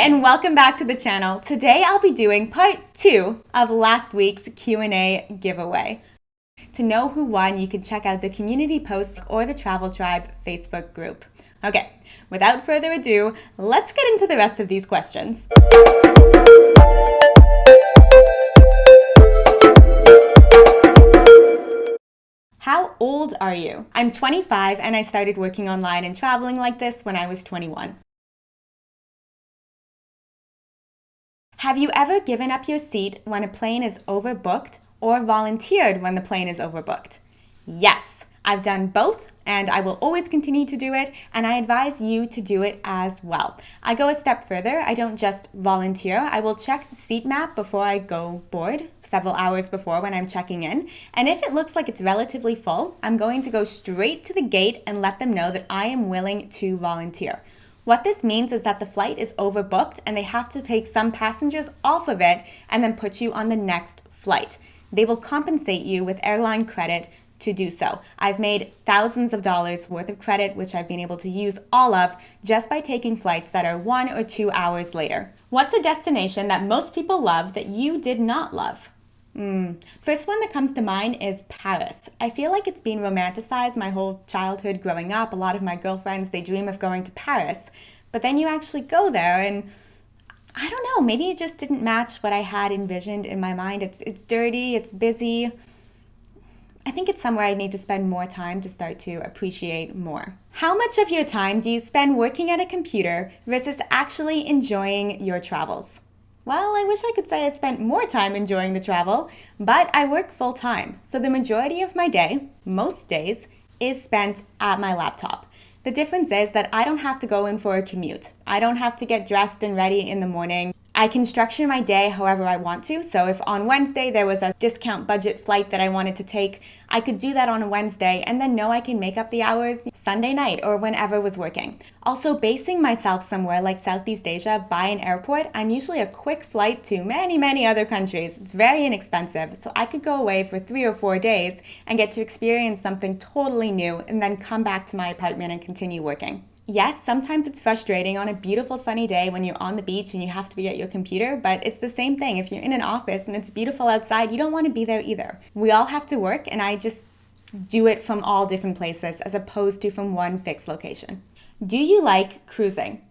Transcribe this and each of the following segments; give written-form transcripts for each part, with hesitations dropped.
and welcome back to the channel. Today I'll be doing part 2 of last week's Q&A giveaway. To know who won, you can check out the community post or the Travel Tribe Facebook group. Okay, without further ado, let's get into the rest of these questions. How old are you? I'm 25 and I started working online and traveling like this when I was 21. Have you ever given up your seat when a plane is overbooked or volunteered when the plane is overbooked? Yes, I've done both and I will always continue to do it, and I advise you to do it as well. I go a step further. I don't just volunteer. I will check the seat map before I go board, several hours before when I'm checking in, and if it looks like it's relatively full, I'm going to go straight to the gate and let them know that I am willing to volunteer. What this means is that the flight is overbooked and they have to take some passengers off of it and then put you on the next flight. They will compensate you with airline credit to do so. I've made thousands of dollars worth of credit, which I've been able to use all of just by taking flights that are 1 or 2 hours later. What's a destination that most people love that you did not love? First one that comes to mind is Paris. I feel like it's been romanticized my whole childhood growing up. A lot of my girlfriends, they dream of going to Paris, but then you actually go there and I don't know, maybe it just didn't match what I had envisioned in my mind. It's dirty, it's busy. I think it's somewhere I need to spend more time to start to appreciate more. How much of your time do you spend working at a computer versus actually enjoying your travels? Well, I wish I could say I spent more time enjoying the travel, but I work full time. So the majority of my day, most days, is spent at my laptop. The difference is that I don't have to go in for a commute. I don't have to get dressed and ready in the morning. I can structure my day however I want to. So if on Wednesday there was a discount budget flight that I wanted to take, I could do that on a Wednesday and then know I can make up the hours Sunday night or whenever was working. Also, basing myself somewhere like Southeast Asia by an airport, I'm usually a quick flight to many other countries. It's very inexpensive, so I could go away for 3 or 4 days and get to experience something totally new and then come back to my apartment and continue working. Yes, sometimes it's frustrating on a beautiful sunny day when you're on the beach and you have to be at your computer, but it's the same thing. If you're in an office and it's beautiful outside, you don't want to be there either. We all have to work, and I just do it from all different places as opposed to from one fixed location. Do you like cruising?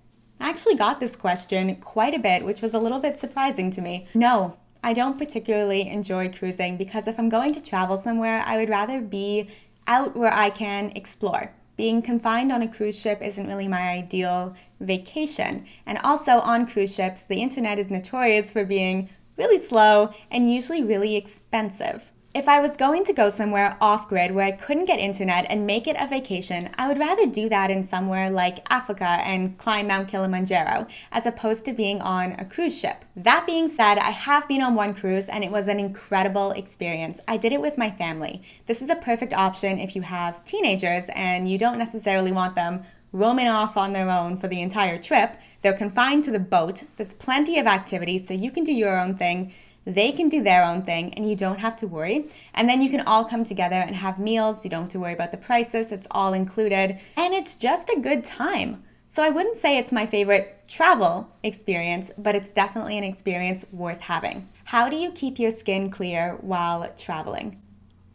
I actually got this question quite a bit, which was a little bit surprising to me. No, I don't particularly enjoy cruising because if I'm going to travel somewhere, I would rather be out where I can explore. Being confined on a cruise ship isn't really my ideal vacation. And also on cruise ships, the internet is notorious for being really slow and usually really expensive. If I was going to go somewhere off-grid where I couldn't get internet and make it a vacation, I would rather do that in somewhere like Africa and climb Mount Kilimanjaro, as opposed to being on a cruise ship. That being said, I have been on one cruise and it was an incredible experience. I did it with my family. This is a perfect option if you have teenagers and you don't necessarily want them roaming off on their own for the entire trip. They're confined to the boat. There's plenty of activities, so you can do your own thing. They can do their own thing and you don't have to worry. And then you can all come together and have meals. You don't have to worry about the prices. It's all included. And it's just a good time. So I wouldn't say it's my favorite travel experience, but it's definitely an experience worth having. How do you keep your skin clear while traveling?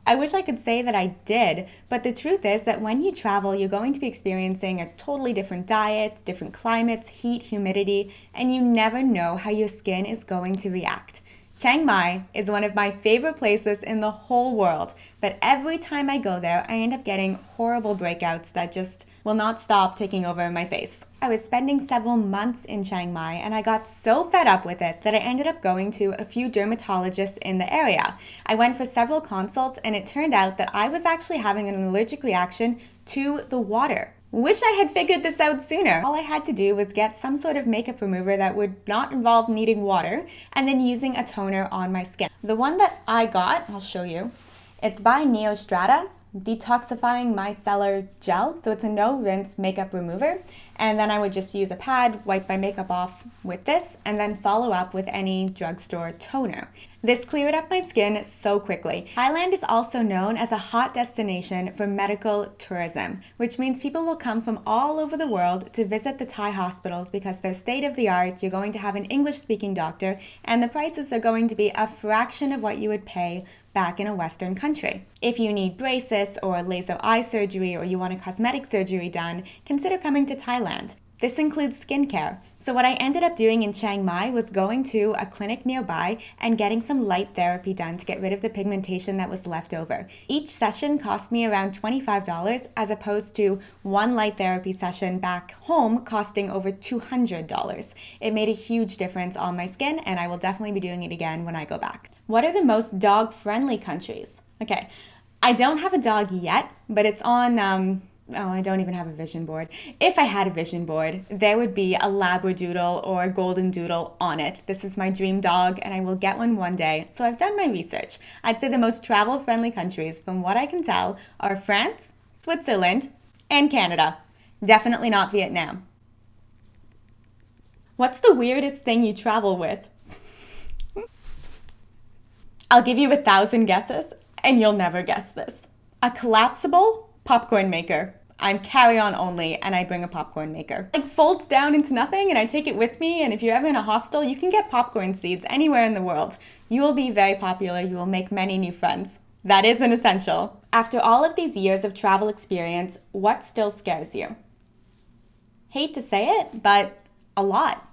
I wish I could say that I did, but the truth is that when you travel, you're going to be experiencing a totally different diet, different climates, heat, humidity, and you never know how your skin is going to react. Chiang Mai is one of my favorite places in the whole world, but every time I go there, I end up getting horrible breakouts that just will not stop taking over my face. I was spending several months in Chiang Mai and I got so fed up with it that I ended up going to a few dermatologists in the area. I went for several consults and it turned out that I was actually having an allergic reaction to the water. Wish I had figured this out sooner. All I had to do was get some sort of makeup remover that would not involve needing water and then using a toner on my skin. The one that I got, I'll show you, it's by Neostrata Detoxifying Micellar Gel. So it's a no rinse makeup remover and then I would just use a pad, wipe my makeup off with this, and then follow up with any drugstore toner. This cleared up my skin so quickly. Thailand is also known as a hot destination for medical tourism, which means people will come from all over the world to visit the Thai hospitals because they're state of the art, you're going to have an English-speaking doctor, and the prices are going to be a fraction of what you would pay back in a Western country. If you need braces or laser eye surgery or you want a cosmetic surgery done, consider coming to Thailand. This includes skincare. So what I ended up doing in Chiang Mai was going to a clinic nearby and getting some light therapy done to get rid of the pigmentation that was left over. Each session cost me around $25 as opposed to one light therapy session back home costing over $200. It made a huge difference on my skin, and I will definitely be doing it again when I go back. What are the most dog-friendly countries? Okay, I don't have a dog yet, but it's on oh, I don't even have a vision board. If I had a vision board, there would be a Labradoodle or a Golden Doodle on it. This is my dream dog, and I will get one day. So I've done my research. I'd say the most travel-friendly countries, from what I can tell, are France, Switzerland, and Canada. Definitely not Vietnam. What's the weirdest thing you travel with? I'll give you 1,000 guesses, and you'll never guess this. A collapsible popcorn maker. I'm carry-on only, and I bring a popcorn maker. It folds down into nothing, and I take it with me, and if you're ever in a hostel, you can get popcorn seeds anywhere in the world. You will be very popular. You will make many new friends. That is an essential. After all of these years of travel experience, what still scares you? Hate to say it, but a lot.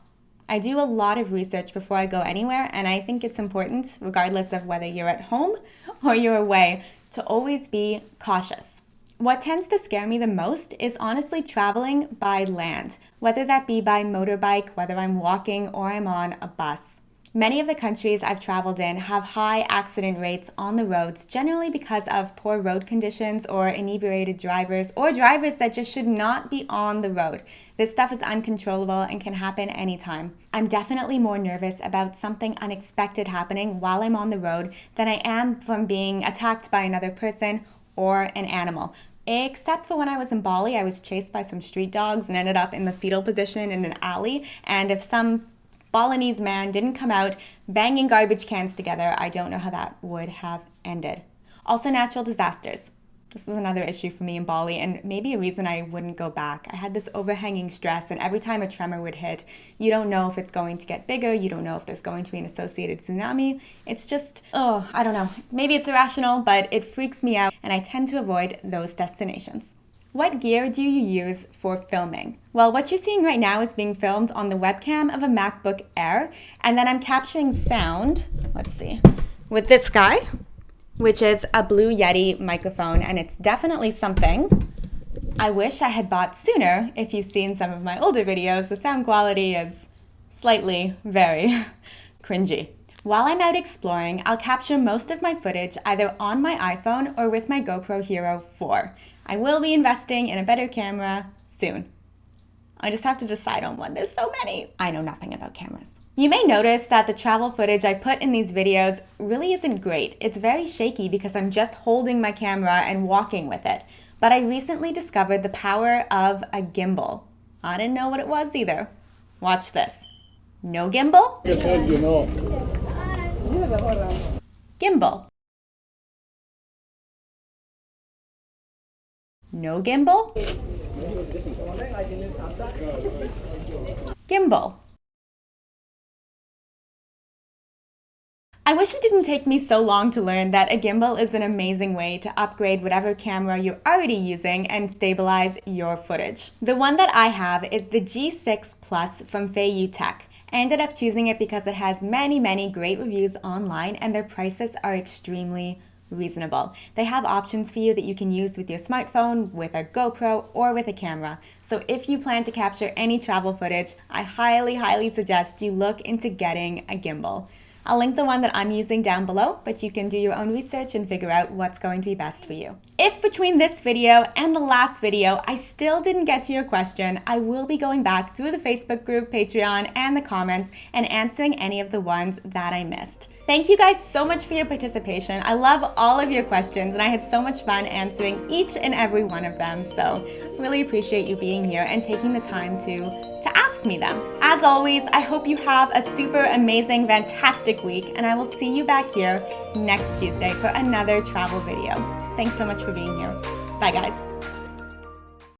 I do a lot of research before I go anywhere, and I think it's important, regardless of whether you're at home or you're away, to always be cautious. What tends to scare me the most is honestly traveling by land, whether that be by motorbike, whether I'm walking or I'm on a bus. Many of the countries I've traveled in have high accident rates on the roads, generally because of poor road conditions or inebriated drivers or drivers that just should not be on the road. This stuff is uncontrollable and can happen anytime. I'm definitely more nervous about something unexpected happening while I'm on the road than I am from being attacked by another person or an animal. Except for when I was in Bali, I was chased by some street dogs and ended up in the fetal position in an alley. And if some Balinese man didn't come out banging garbage cans together, I don't know how that would have ended. Also, natural disasters. This was another issue for me in Bali, and maybe a reason I wouldn't go back. I had this overhanging stress, and every time a tremor would hit, you don't know if it's going to get bigger, you don't know if there's going to be an associated tsunami. It's just, I don't know. Maybe it's irrational, but it freaks me out, and I tend to avoid those destinations. What gear do you use for filming? Well, what you're seeing right now is being filmed on the webcam of a MacBook Air, and then I'm capturing sound, with this guy, which is a Blue Yeti microphone, and it's definitely something I wish I had bought sooner. If you've seen some of my older videos, the sound quality is slightly very cringy. While I'm out exploring, I'll capture most of my footage either on my iPhone or with my GoPro Hero 4. I will be investing in a better camera soon. I just have to decide on one. There's so many. I know nothing about cameras. You may notice that the travel footage I put in these videos really isn't great. It's very shaky because I'm just holding my camera and walking with it. But I recently discovered the power of a gimbal. I didn't know what it was either. Watch this. No gimbal? Gimbal. No gimbal? Gimbal. I wish it didn't take me so long to learn that a gimbal is an amazing way to upgrade whatever camera you're already using and stabilize your footage. The one that I have is the G6 Plus from Feiyu Tech. I ended up choosing it because it has many great reviews online and their prices are extremely reasonable. They have options for you that you can use with your smartphone, with a GoPro, or with a camera. So if you plan to capture any travel footage, I highly suggest you look into getting a gimbal. I'll link the one that I'm using down below, but you can do your own research and figure out what's going to be best for you. If between this video and the last video I still didn't get to your question, I will be going back through the Facebook group, Patreon, and the comments and answering any of the ones that I missed. Thank you guys so much for your participation. I love all of your questions and I had so much fun answering each and every one of them. So really appreciate you being here and taking the time to ask me them. As always, I hope you have a super amazing, fantastic week, and I will see you back here next Tuesday for another travel video. Thanks so much for being here. Bye guys.